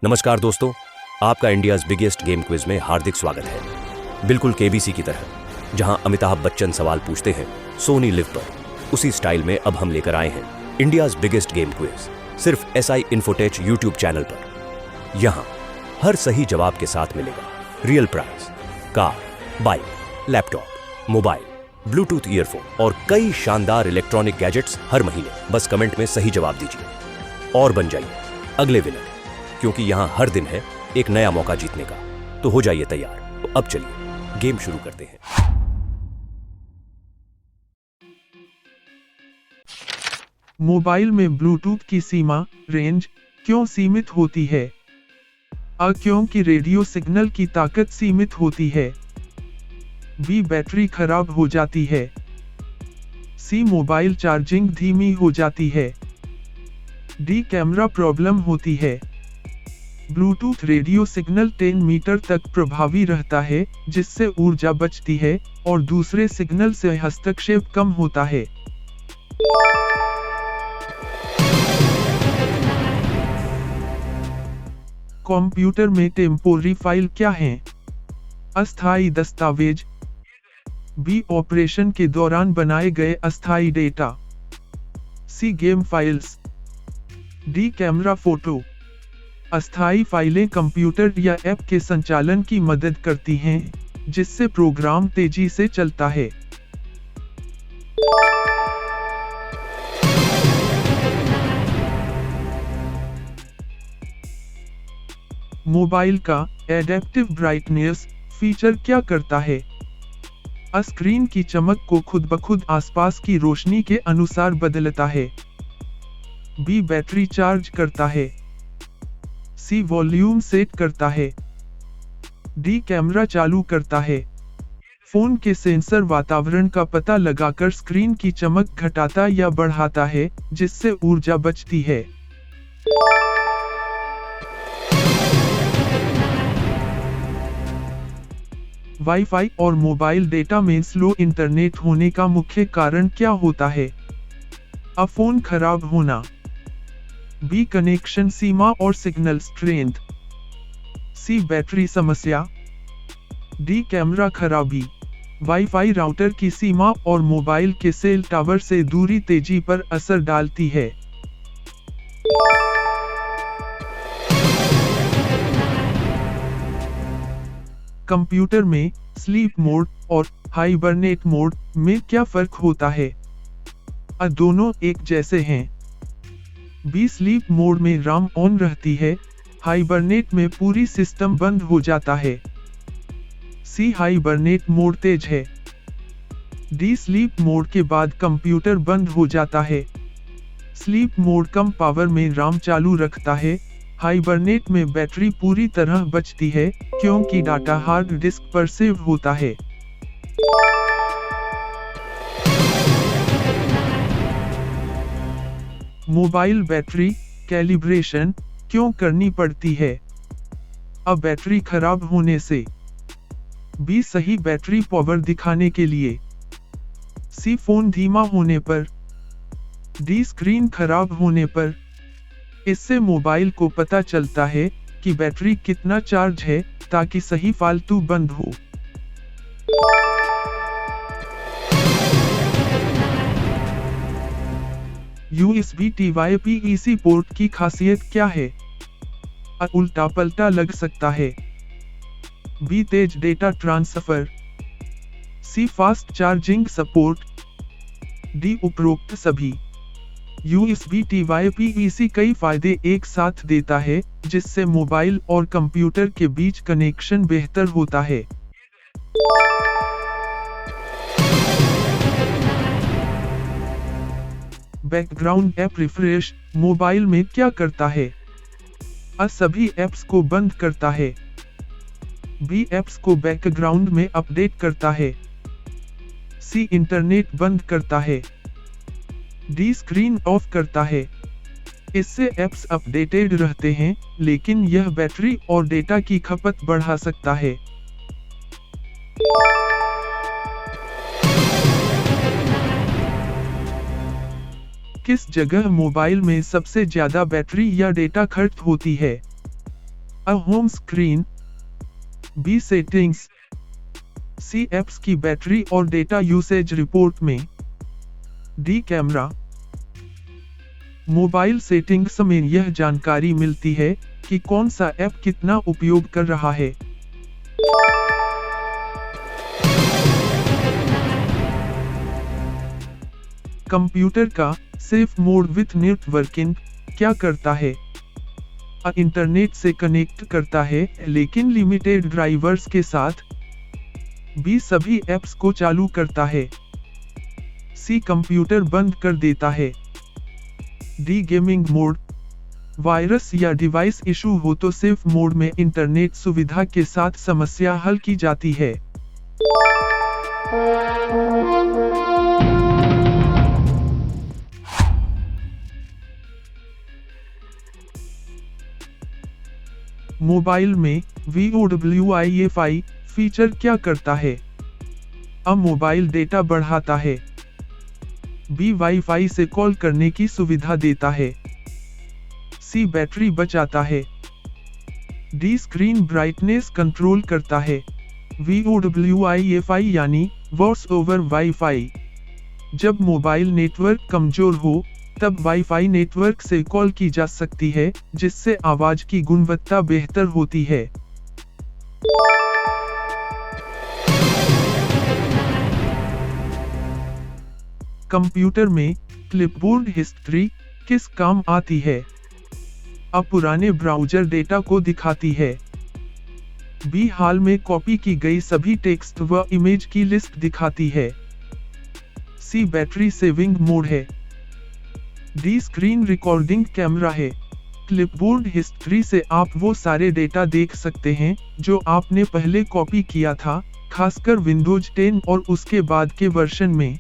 नमस्कार दोस्तों, आपका इंडियाज़ बिगेस्ट गेम क्विज में हार्दिक स्वागत है। बिल्कुल केबीसी की तरह, जहां अमिताभ बच्चन सवाल पूछते हैं सोनी लिव पर, उसी स्टाइल में अब हम लेकर आए हैं इंडियाज़ बिगेस्ट गेम क्विज, सिर्फ SI इन्फोटेक यूट्यूब चैनल पर। यहां हर सही जवाब के साथ मिलेगा real prize, car, bike, laptop, mobile, bluetooth earphone और कई शानदार इलेक्ट्रॉनिक गैजेट्स हर महीने। बस कमेंट में सही जवाब दीजिए और बन जाइए अगले विनर, क्योंकि यहां हर दिन है एक नया मौका जीतने का। तो हो जाइए तैयार। तो अब चलिए गेम शुरू करते हैं। मोबाइल में ब्लूटूथ की सीमा रेंज क्यों सीमित होती है? क्योंकि रेडियो सिग्नल की ताकत सीमित होती है। B बैटरी खराब हो जाती है। C मोबाइल चार्जिंग धीमी हो जाती है। D कैमरा प्रॉब्लम होती है। ब्लूटूथ रेडियो सिग्नल 10 मीटर तक प्रभावी रहता है, जिससे ऊर्जा बचती है और दूसरे सिग्नल से हस्तक्षेप कम होता है। कंप्यूटर में टेम्पोररी फाइल क्या हैं? अस्थायी दस्तावेज। B ऑपरेशन के दौरान बनाए गए अस्थायी data. C game files. D camera photo. अस्थायी फाइलें कंप्यूटर या ऐप के संचालन की मदद करती हैं, जिससे प्रोग्राम तेजी से चलता है। मोबाइल का एडेप्टिव ब्राइटनेस फीचर क्या करता है? स्क्रीन की चमक को खुद ब खुद आसपास की रोशनी के अनुसार बदलता है। B बैटरी चार्ज करता है। C वॉल्यूम सेट करता है। D कैमरा चालू करता है। फोन के सेंसर वातावरण का पता लगाकर स्क्रीन की चमक घटाता या बढ़ाता है, जिससे ऊर्जा बचती है। वाईफाई और मोबाइल डेटा में स्लो इंटरनेट होने का मुख्य कारण क्या होता है? फोन खराब होना। B कनेक्शन सीमा और सिग्नल स्ट्रेंथ। C बैटरी समस्या। D कैमरा खराबी। वाईफाई राउटर की सीमा और मोबाइल के सेल टावर से दूरी तेजी पर असर डालती है। कंप्यूटर में स्लीप मोड और हाइबरनेट मोड में क्या फर्क होता है? दोनों एक जैसे हैं। B स्लीप मोड में RAM ऑन रहती है, हाइबरनेट में पूरी सिस्टम बंद हो जाता है। C हाइबरनेट मोड तेज है। D स्लीप मोड के बाद कंप्यूटर बंद हो जाता है। स्लीप मोड कम पावर में RAM चालू रखता है, हाइबरनेट में बैटरी पूरी तरह बचती है, क्योंकि डाटा हार्ड डिस्क पर सेव होता है। मोबाइल बैटरी कैलिब्रेशन क्यों करनी पड़ती है? बैटरी खराब होने से। B सही बैटरी पावर दिखाने के लिए। C फोन धीमा होने पर। D स्क्रीन खराब होने पर। इससे मोबाइल को पता चलता है कि बैटरी कितना चार्ज है, ताकि सही फालतू बंद हो। USB Type EC पोर्ट की खासियत क्या है? उल्टा पलटा लग सकता है। B तेज data transfer. C fast charging support. D उपरोक्त सभी। USB Type EC कई फायदे एक साथ देता है, जिससे मोबाइल और कंप्यूटर के बीच कनेक्शन बेहतर होता है। बैकग्राउंड ऐप रिफ्रेश मोबाइल में क्या करता है? सभी ऐप्स को बंद करता है। B ऐप्स को बैकग्राउंड में अपडेट करता है। C इंटरनेट बंद करता है। D स्क्रीन ऑफ करता है। इससे ऐप्स अपडेटेड रहते हैं, लेकिन यह बैटरी और डेटा की खपत बढ़ा सकता है। किस जगह मोबाइल में सबसे ज्यादा बैटरी या डेटा खर्च होती है? A home screen. B settings. C apps की बैटरी और डेटा यूसेज रिपोर्ट में. D camera. मोबाइल सेटिंग्स में यह जानकारी मिलती है कि कौन सा ऐप कितना उपयोग कर रहा है. कंप्यूटर का सेफ मोड विथ नेटवर्किंग क्या करता है? इंटरनेट से कनेक्ट करता है लेकिन लिमिटेड ड्राइवर्स के साथ. बी सभी ऐप्स को चालू करता है. सी कंप्यूटर बंद कर देता है. D gaming mode. वायरस या डिवाइस इशू हो तो सेफ मोड में इंटरनेट सुविधा के साथ समस्या हल की जाती है. मोबाइल में VoWiFi फीचर क्या करता है? A मोबाइल डेटा बढ़ाता है. B वाईफाई से कॉल करने की सुविधा देता है. C बैटरी बचाता है. D स्क्रीन ब्राइटनेस कंट्रोल करता है. VoWiFi यानी वॉइस ओवर वाईफाई. जब मोबाइल नेटवर्क कमजोर हो तब वाईफाई नेटवर्क से कॉल की जा सकती है जिससे आवाज की गुणवत्ता बेहतर होती है. कंप्यूटर में क्लिपबोर्ड हिस्ट्री किस काम आती है? अब पुराने ब्राउज़र डेटा को दिखाती है. बी हाल में कॉपी की गई सभी टेक्स्ट व इमेज की लिस्ट दिखाती है. सी बैटरी सेविंग मोड है. डी स्क्रीन रिकॉर्डिंग कैमरा है. क्लिपबोर्ड हिस्ट्री से आप वो सारे डेटा देख सकते हैं जो आपने पहले कॉपी किया था, खासकर विंडोज 10 और उसके बाद के वर्जन में.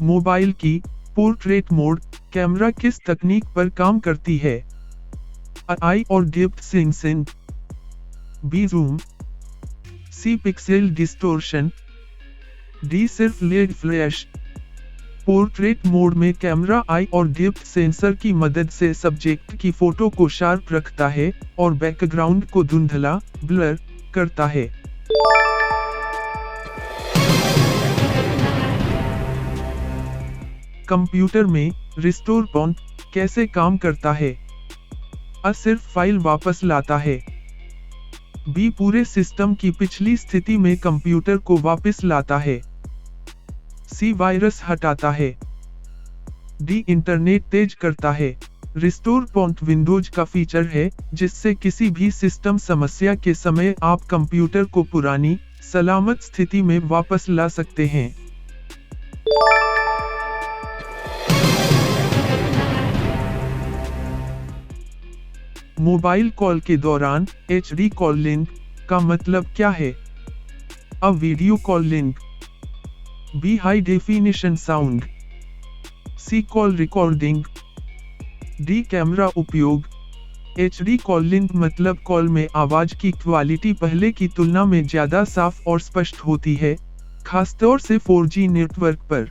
मोबाइल की पोर्ट्रेट मोड कैमरा किस तकनीक पर काम करती है? आई और depth sensing. B zoom. C pixel distortion. D सिर्फ लेड फ्लैश. पोर्ट्रेट मोड में कैमरा आई और डेप्थ सेंसर की मदद से सब्जेक्ट की फोटो को शार्प रखता है और बैकग्राउंड को धुंधला ब्लर करता है. कंप्यूटर में रिस्टोर पॉइंट कैसे काम करता है? A सिर्फ फाइल वापस लाता है. बी पूरे सिस्टम की पिछली स्थिति में कंप्यूटर को वापस लाता है. सी वायरस हटाता है. डी इंटरनेट तेज करता है. रिस्टोर पॉइंट विंडोज का फीचर है जिससे किसी भी सिस्टम समस्या के समय आप कंप्यूटर को पुरानी सलामत स्थिति में वापस ला सकते हैं. मोबाइल कॉल के दौरान HD कॉल लिंक का मतलब क्या है? A video call link. B high definition sound. C call recording. D camera उपयोग. HD कॉल लिंक मतलब कॉल में आवाज की क्वालिटी पहले की तुलना में ज्यादा साफ और स्पष्ट होती है, खासतौर से 4G नेटवर्क पर.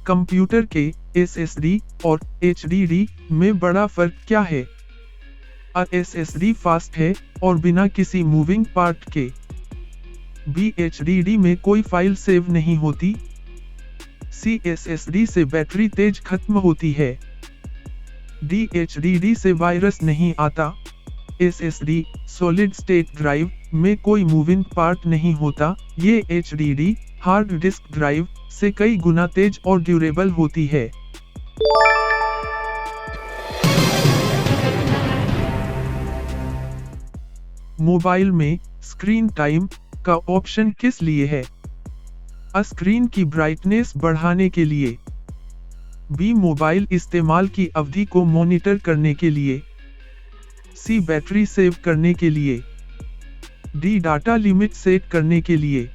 कंप्यूटर के SSD और HDD में बड़ा फर्क क्या है? SSD फास्ट है और बिना किसी मूविंग पार्ट के. बी HDD में कोई फाइल सेव नहीं होती. सी SSD से बैटरी तेज खत्म होती है. डी HDD से वायरस नहीं आता. SSD सॉलिड स्टेट ड्राइव में कोई मूविंग पार्ट नहीं होता. ये HDD हार्ड डिस्क ड्राइव से कई गुना तेज और ड्यूरेबल होती है. मोबाइल में स्क्रीन टाइम का ऑप्शन किस लिए है? A स्क्रीन की ब्राइटनेस बढ़ाने के लिए. बी मोबाइल इस्तेमाल की अवधि को मॉनिटर करने के लिए. सी बैटरी सेव करने के लिए. डी डाटा लिमिट सेट करने के लिए.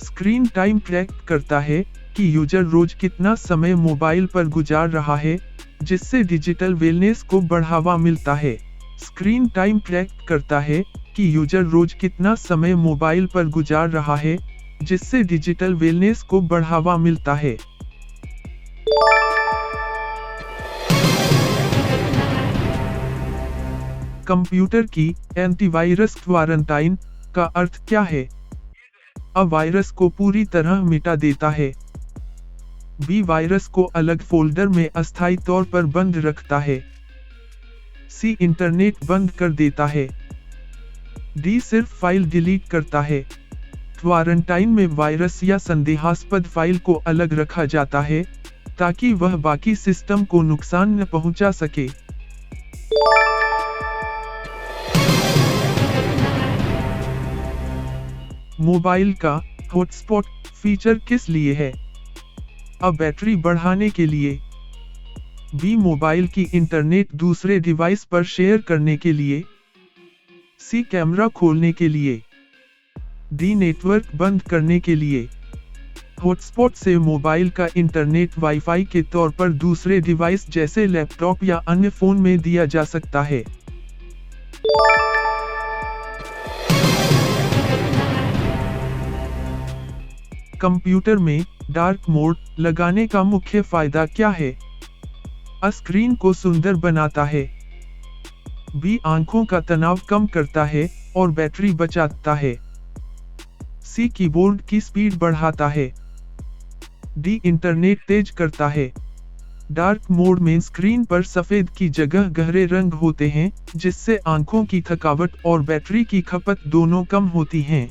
स्क्रीन टाइम ट्रैक करता है कि यूजर रोज कितना समय मोबाइल पर गुजार रहा है, जिससे डिजिटल वेलनेस को बढ़ावा मिलता है. स्क्रीन टाइम ट्रैक करता है कि यूजर रोज कितना समय मोबाइल पर गुजार रहा है, जिससे डिजिटल वेलनेस को बढ़ावा मिलता है। कंप्यूटर की एंटीवायरस क्वारंटाइन का अर्थ क्या है? अ वायरस को पूरी तरह मिटा देता है। बी वायरस को अलग फोल्डर में अस्थायी तौर पर बंद रखता है। सी इंटरनेट बंद कर देता है। डी सिर्फ फाइल डिलीट करता है। क्वारंटाइन में वायरस या संदेहास्पद फाइल को अलग रखा जाता है, ताकि वह बाकी सिस्टम को नुकसान न पहुंचा सके। मोबाइल का हॉटस्पॉट फीचर किस लिए है? अ बैटरी बढ़ाने के लिए। बी मोबाइल की इंटरनेट दूसरे डिवाइस पर शेयर करने के लिए। सी कैमरा खोलने के लिए। डी नेटवर्क बंद करने के लिए। हॉटस्पॉट से मोबाइल का इंटरनेट वाईफाई के तौर पर दूसरे डिवाइस जैसे लैपटॉप या अन्य फोन में दिया जा सकता है। कंप्यूटर में डार्क मोड लगाने का मुख्य फायदा क्या है? अ स्क्रीन को सुंदर बनाता है। बी आंखों का तनाव कम करता है और बैटरी बचाता है। सी कीबोर्ड की स्पीड बढ़ाता है। डी इंटरनेट तेज करता है। डार्क मोड में स्क्रीन पर सफेद की जगह गहरे रंग होते हैं, जिससे आंखों की थकावट और बैटरी की खपत दोनों कम होती हैं।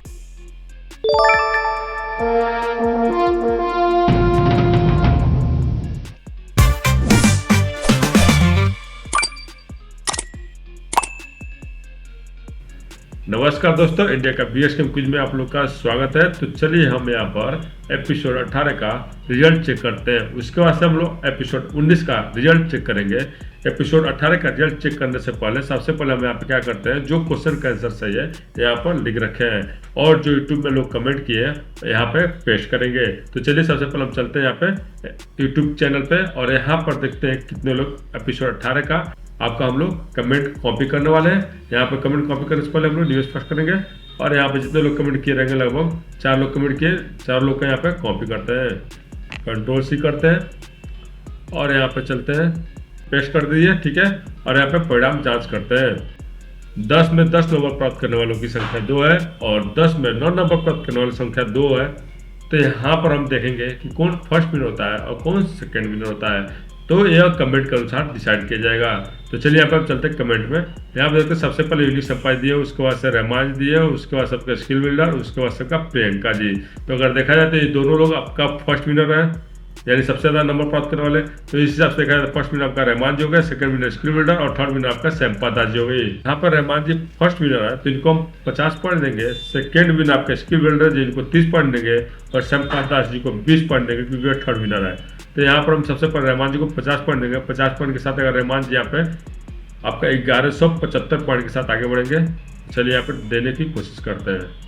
नमस्कार दोस्तों, इंडिया का बीएस गेम क्विज में आप लोग का स्वागत है। तो चलिए हम यहाँ पर एपिसोड 18 का रिजल्ट चेक करते हैं। उसके बाद से हम लोग एपिसोड 19 का रिजल्ट चेक करेंगे। एपिसोड 18 का रिजल्ट चेक करने से पहले सबसे पहले हम यहाँ पे क्या करते हैं, जो क्वेश्चन का आंसर सही है यहाँ पर लिख रखे हैं और जो यूट्यूब में लोग कमेंट किए हैं यहाँ पे पेश करेंगे। तो चलिए सबसे पहले हम चलते हैं यहाँ पे यूट्यूब चैनल पे और यहाँ पर देखते हैं कितने लोग एपिसोड 18 का आपका हम लोग कमेंट कॉपी करने वाले हैं। यहाँ पर कमेंट कॉपी करने से पहले हम लोग न्यूज़ फर्स्ट करेंगे और यहाँ पे जितने लोग कमेंट किए रहेंगे, लगभग 4 लोग कमेंट किए, 4 लोग का यहाँ पे कॉपी करते हैं, कंट्रोल सी करते हैं और यहाँ पे चलते हैं, पेस्ट कर दीजिए, ठीक है। और यहाँ पे परिणाम जांच करते हैं। 10 में 10 नंबर प्राप्त करने वालों की संख्या 2 है और 10 में 9 नंबर प्राप्त करने वाली संख्या 2 है। तो यहाँ पर हम देखेंगे कि कौन फर्स्ट विनर होता है और कौन सेकेंड विनर होता है, तो यह कमेंट के अनुसार डिसाइड किया जाएगा। तो चलिए यहाँ पर हम चलते हैं कमेंट में। यहाँ पर देखते हैं सबसे पहले यूनिक संपाई दिए, उसके बाद से रहमान जी दिए, उसके बाद सबका स्किल बिल्डर, उसके बाद सबका प्रियंका जी। तो अगर देखा जाए तो ये दोनों लोग आपका फर्स्ट विनर है, यानी सबसे ज़्यादा नंबर प्राप्त करने वाले। तो इस हिसाब से देखा जाए फर्स्ट विनर आपका रहमान जी हो गया, सेकंड विनर स्किल बिल्डर और थर्ड विनर आपका सैम्पा दास जी हो गई। यहाँ पर रहमान जी फर्स्ट विनर है तो इनको हम 50 पॉइंट देंगे। सेकंड विनर आपका स्किल बिल्डर जी, इनको 30 पॉइंट देंगे और सैम्पा दास जी को 20 पॉइंट देंगे क्योंकि वे थर्ड विनर है। तो यहाँ पर हम सबसे पहले रहमान जी को 50 पॉइंट देंगे। 50 पॉइंट के साथ अगर रहमान जी यहाँ पे आपका 1175 पॉइंट के साथ आगे बढ़ेंगे। चलिए यहाँ पे देने की कोशिश करते हैं।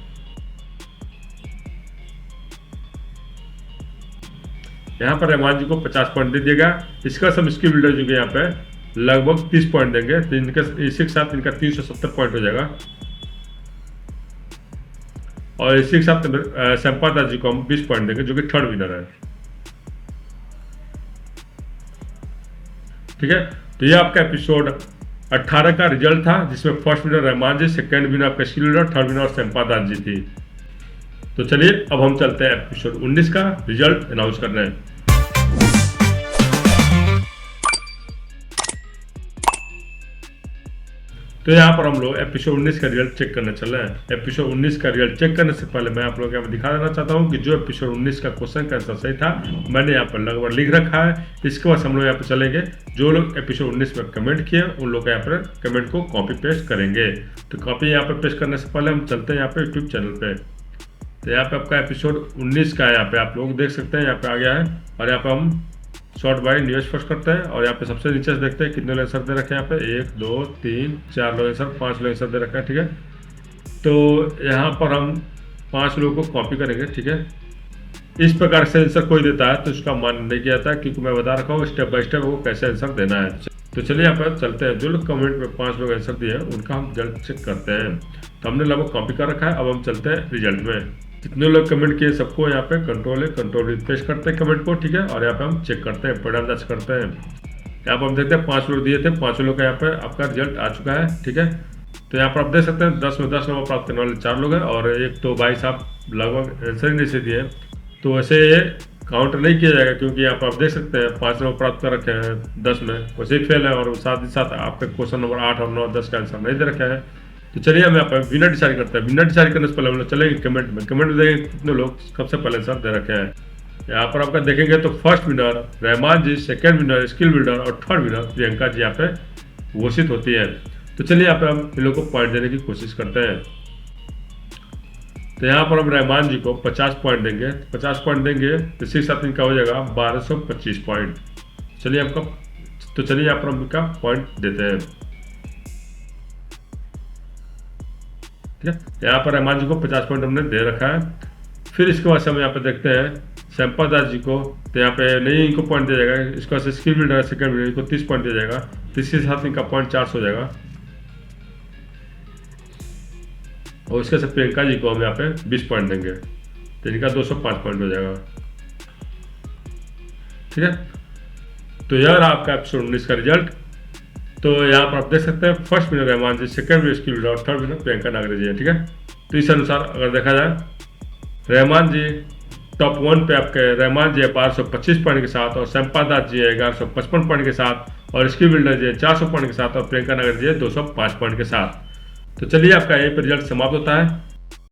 यहाँ पर रहमान जी को 50 पॉइंट दे दिएगा। इसका सब स्किल बिल्डर जी को यहाँ पे लगभग 30 पॉइंट देंगे, तो इनके इसी के साथ इनका 370 पॉइंट हो जाएगा। और इसी के साथ सैम्पा दास जी को हम 20 पॉइंट देंगे, जो कि थर्ड विनर है, ठीक है। तो ये आपका एपिसोड 18 का रिजल्ट था, जिसमें फर्स्ट विनर रहमान जी, सेकंड विनर आपका skill builder, third winner सैम्पा Das ji थी। तो चलिए अब हम चलते हैं एपिसोड 19 का रिजल्ट अनाउंस करने। तो यहाँ पर हम लोग एपिसोड 19 का रिजल्ट चेक करने चल रहे हैं। एपिसोड 19 का रिजल्ट चेक करने से पहले मैं आप लोगों को यहाँ दिखा देना चाहता हूँ कि जो एपिसोड 19 का क्वेश्चन का आंसर सही था मैंने यहाँ पर लगभग लिख रखा है। इसके बाद हम लोग यहाँ पर चलेंगे, जो लोग एपिसोड 19 में कमेंट किए उन लोग यहाँ पर कमेंट को कॉपी पेस्ट करेंगे। तो कॉपी यहाँ पर पेस्ट करने से पहले हम चलते हैं यहाँ पे यूट्यूब चैनल पे। तो यहाँ पे आपका एपिसोड 19 का यहाँ पे आप लोग देख सकते हैं, यहाँ पे आ गया है और यहाँ पे हम शॉर्ट बाय न्यूज फर्स्ट करते हैं और यहाँ पे सबसे नीचे से देखते हैं कितने लोग आंसर दे रखे हैं। यहाँ पे 1 2 3 4 लोग आंसर, 5 लोग आंसर दे रखा है, ठीक है। तो यहाँ पर हम 5 लोगों को कॉपी करेंगे, ठीक है। इस प्रकार से आंसर कोई देता है तो उसका मान नहीं किया जाता, क्योंकि मैं बता रखा हूँ स्टेप बाय स्टेप वो कैसे आंसर देना है। तो चलिए यहाँ पर चलते हैं। जो लोग कमेंट में 5 लोग आंसर दिए हैं उनका हम रिजल्ट चेक करते हैं। तो हमने लगभग कॉपी कर रखा है, अब हम चलते हैं रिजल्ट में। जितने लोग कमेंट किए सबको यहाँ पे कंट्रोल पेश करते हैं कमेंट को, ठीक है। और यहाँ पे हम चेक करते हैं, परिणाम दर्ज करते हैं। यहाँ पर हम देखते हैं 5 लोग दिए थे, 5 लोग का यहाँ पे आपका रिजल्ट आ चुका है, ठीक है। तो यहाँ पर आप देख सकते हैं 10 में 10 नंबर प्राप्त करने वाले 4 लोग हैं और एक तो भाई साहब लगभग आंसर ही नहीं से दिए, तो वैसे काउंट नहीं किया जाएगा, क्योंकि यहाँ पर आप देख सकते हैं 5 नंबर प्राप्त कर रखे हैं 10 में, वैसे ही फेल है। और साथ ही साथ आपका क्वेश्चन नंबर 8 और 9 10 का आंसर नहीं दे रखा है। तो चलिए हम यहाँ पर विनर डिसाइड करते हैं। विनर डिसाइड करने से पहले हम लोग चलेंगे कमेंट में देखेंगे कितने लोग सबसे पहले आंसर दे रखे हैं। यहाँ पर आपका देखेंगे तो फर्स्ट विनर रहमान जी, सेकंड विनर स्किल बिल्डर और थर्ड विनर प्रियंका जी यहाँ पे घोषित होती है। तो चलिए यहाँ पे हम इन लोगों को पॉइंट देने की कोशिश करते हैं। तो यहाँ पर हम रहमान जी को 50 पॉइंट देंगे, 50 पॉइंट देंगे तो इसी के साथ इनका हो जाएगा 1225 पॉइंट। चलिए यहाँ पर हम इनका पॉइंट देते हैं, ठीक है। यहाँ पर रहमान जी को 50 पॉइंट हमने दे रखा है। फिर इसके बाद से हम यहाँ पे देखते हैं शंपा दास जी को, तो यहाँ पे नहीं इनको पॉइंट दिया जाएगा। इसके बाद से स्किल बिल्डर सेकंड बिल्डर को 30 पॉइंट दिया जाएगा, तो इसके साथ इनका पॉइंट 400 हो जाएगा। और उसके साथ प्रियंका जी को हम यहाँ पे 20 पॉइंट देंगे, तो इनका 205 पॉइंट हो जाएगा, ठीक है। तो यह रहा आपका एपिसोड 19 का रिजल्ट। तो यहाँ पर आप देख सकते हैं फर्स्ट विनर रहमान जी, सेकंड विनर स्किल बिल्डर और थर्ड विनर प्रियंका नागरे जी है, ठीक है। तो इस अनुसार अगर देखा जाए रहमान जी टॉप 1 पे आपके रहमान जी है 1225 पॉइंट के साथ, और शंपा दास जी है 1155 पॉइंट के साथ, और स्किल बिल्डर जी है 400 पॉइंट के साथ, और प्रियंका नागर जी है 205 पॉइंट के साथ। तो चलिए आपका यही पर रिजल्ट समाप्त होता है।